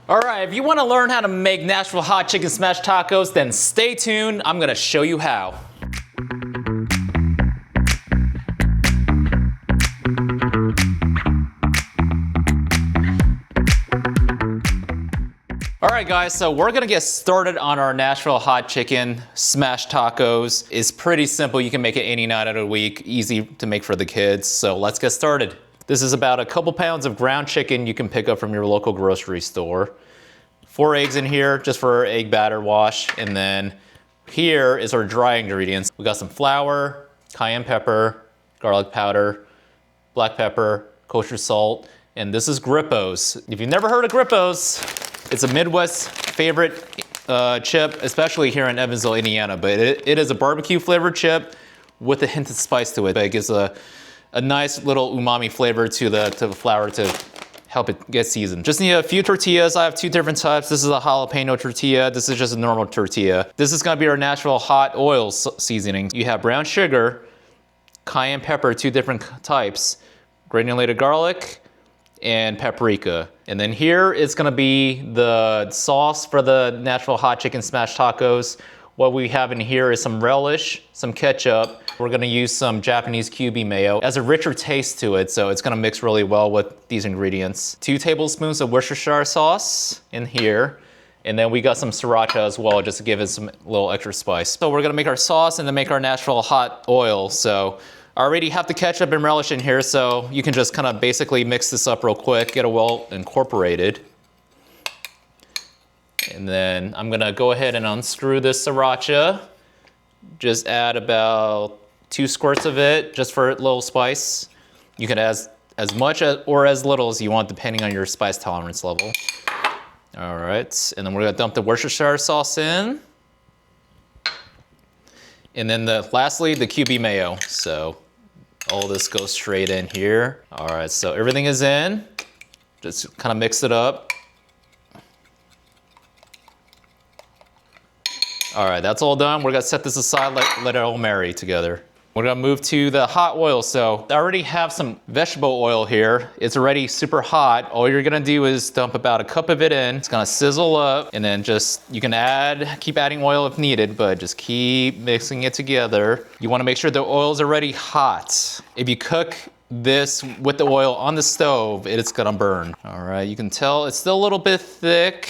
All right, if you want to learn how to make Nashville Hot Chicken smash tacos, then stay tuned. I'm gonna show you how. All right guys, so we're gonna get started on our Nashville Hot Chicken smash tacos. It's pretty simple. You can make it any night of the week, easy to make for the kids. So let's get started. This is about a couple pounds of ground chicken you can pick up from your local grocery store. 4 eggs in here just for our egg batter wash. And then here is our dry ingredients. We got some flour, cayenne pepper, garlic powder, black pepper, kosher salt, and this is Grippos. If you've never heard of Grippos, it's a Midwest favorite chip, especially here in Evansville, Indiana. But it is a barbecue flavored chip with a hint of spice to it. But it gives a nice little umami flavor to the flour to help it get seasoned. Just need a few tortillas. I have 2 different types. This is a jalapeno tortilla. This is just a normal tortilla. This is gonna be our Nashville hot oil seasoning. You have brown sugar, cayenne pepper, 2 different types, granulated garlic, and paprika. And then here is gonna be the sauce for the Nashville Hot Chicken smash tacos. What we have in here is some relish, some ketchup. We're gonna use some Japanese QB mayo as a richer taste to it, so it's gonna mix really well with these ingredients. 2 tablespoons of Worcestershire sauce in here. And then we got some sriracha as well, just to give it some little extra spice. So we're gonna make our sauce and then make our Nashville hot oil. So I already have the ketchup and relish in here, so you can just kind of basically mix this up real quick, get it well incorporated. And then I'm gonna go ahead and unscrew this sriracha. Just add about 2 squirts of it, just for a little spice. You can add as much or as little as you want, depending on your spice tolerance level. All right, and then we're gonna dump the Worcestershire sauce in. And then lastly, the QB mayo. So all this goes straight in here. All right, so everything is in. Just kind of mix it up. All right, that's all done. We're gonna set this aside, let it all marry together. We're gonna move to the hot oil. So I already have some vegetable oil here. It's already super hot. All you're gonna do is dump about 1 cup of it in. It's gonna sizzle up, and then you can keep adding oil if needed, but just keep mixing it together. You wanna make sure the oil's already hot. If you cook this with the oil on the stove, it's gonna burn. All right, you can tell it's still a little bit thick.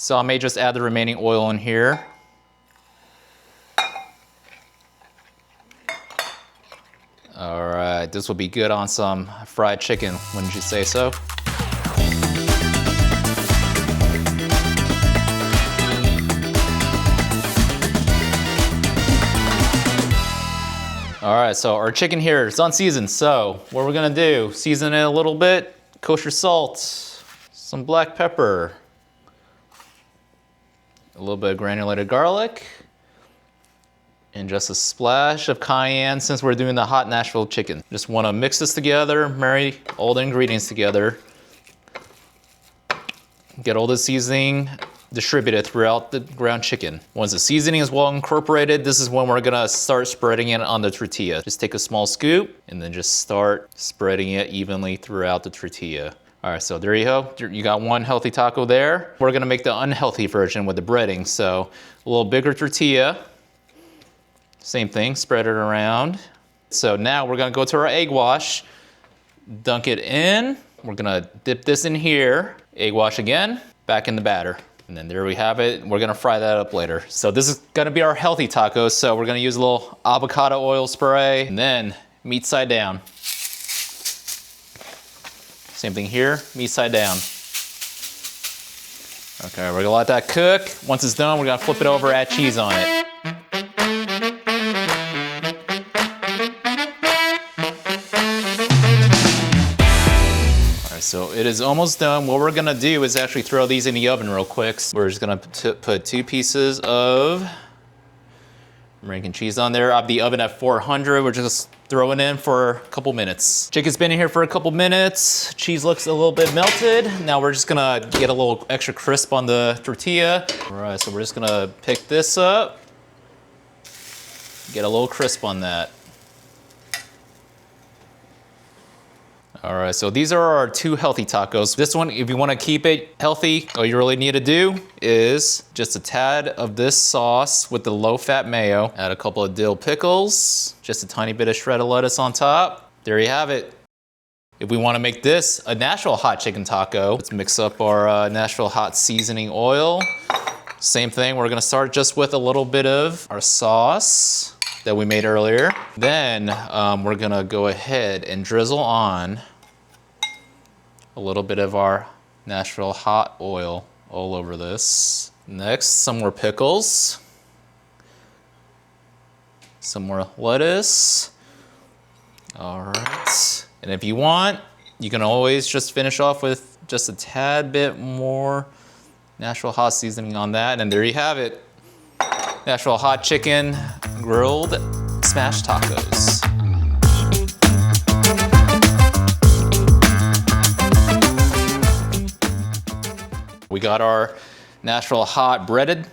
So I may just add the remaining oil in here. All right, this will be good on some fried chicken, wouldn't you say so? All right, so our chicken here is unseasoned. So what we're gonna do, season it a little bit, kosher salt, some black pepper, a little bit of granulated garlic, and just a splash of cayenne since we're doing the hot Nashville chicken. Just want to mix this together, marry all the ingredients together. Get all the seasoning distributed throughout the ground chicken. Once the seasoning is well incorporated, this is when we're gonna start spreading it on the tortilla. Just take a small scoop and then just start spreading it evenly throughout the tortilla. All right, so there you go. You got 1 healthy taco there. We're gonna make the unhealthy version with the breading. So a little bigger tortilla. Same thing, spread it around. So now we're gonna go to our egg wash, dunk it in. We're gonna dip this in here, egg wash again, back in the batter. And then there we have it. We're gonna fry that up later. So this is gonna be our healthy tacos. So we're gonna use a little avocado oil spray and then meat side down. Same thing here, meat side down. Okay, we're gonna let that cook. Once it's done, we're gonna flip it over, add cheese on it. All right, so it is almost done. What we're gonna do is actually throw these in the oven real quick. We're just gonna put 2 pieces of American cheese on there. I have the oven at 400. We're just throwing in for a couple minutes. Chicken's been in here for a couple minutes. Cheese looks a little bit melted. Now we're just gonna get a little extra crisp on the tortilla. All right, so we're just gonna pick this up. Get a little crisp on that. All right, so these are our 2 healthy tacos. This one, if you want to keep it healthy, all you really need to do is just a tad of this sauce with the low-fat mayo. Add a couple of dill pickles, just a tiny bit of shredded lettuce on top. There you have it. If we want to make this a Nashville hot chicken taco, let's mix up our Nashville hot seasoning oil. Same thing, we're gonna start just with a little bit of our sauce that we made earlier. Then we're gonna go ahead and drizzle on a little bit of our Nashville hot oil all over this. Next, some more pickles. Some more lettuce. All right. And if you want, you can always just finish off with just a tad bit more Nashville hot seasoning on that. And there you have it. Nashville hot chicken grilled smash tacos. We got our Nashville hot breaded.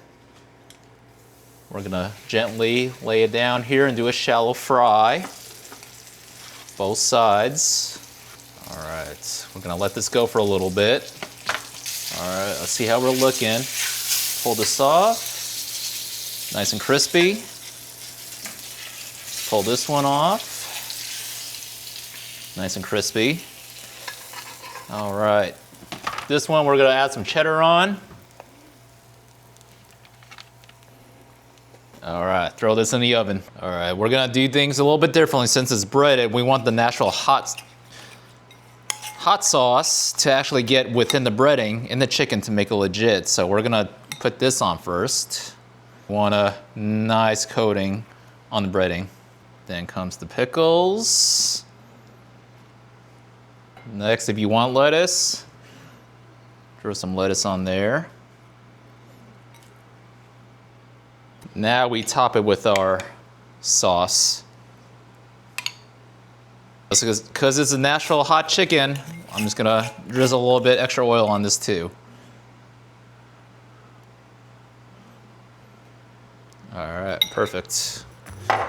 We're gonna gently lay it down here and do a shallow fry. Both sides. All right, we're gonna let this go for a little bit. All right, let's see how we're looking. Pull this off. Nice and crispy. Pull this one off. Nice and crispy. All right. This one we're gonna add some cheddar on. All right, throw this in the oven. All right, we're gonna do things a little bit differently since it's breaded. We want the Nashville hot sauce to actually get within the breading in the chicken to make it legit. So we're gonna put this on first. Want a nice coating on the breading. Then comes the pickles. Next, if you want lettuce, throw some lettuce on there. Now we top it with our sauce. Because it's a Nashville hot chicken, I'm just gonna drizzle a little bit extra oil on this too. All right, perfect.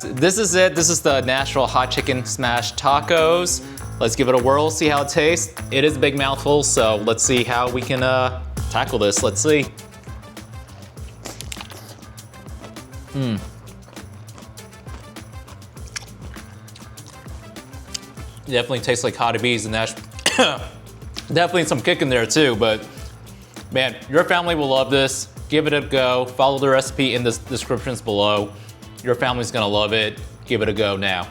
This is it. This is the Nashville hot chicken smash tacos. Let's give it a whirl, see how it tastes. It is a big mouthful, so let's see how we can tackle this. Let's see. Definitely tastes like Hottie Bees and definitely some kick in there too, but man, your family will love this. Give it a go. Follow the recipe in the descriptions below. Your family's gonna love it. Give it a go now.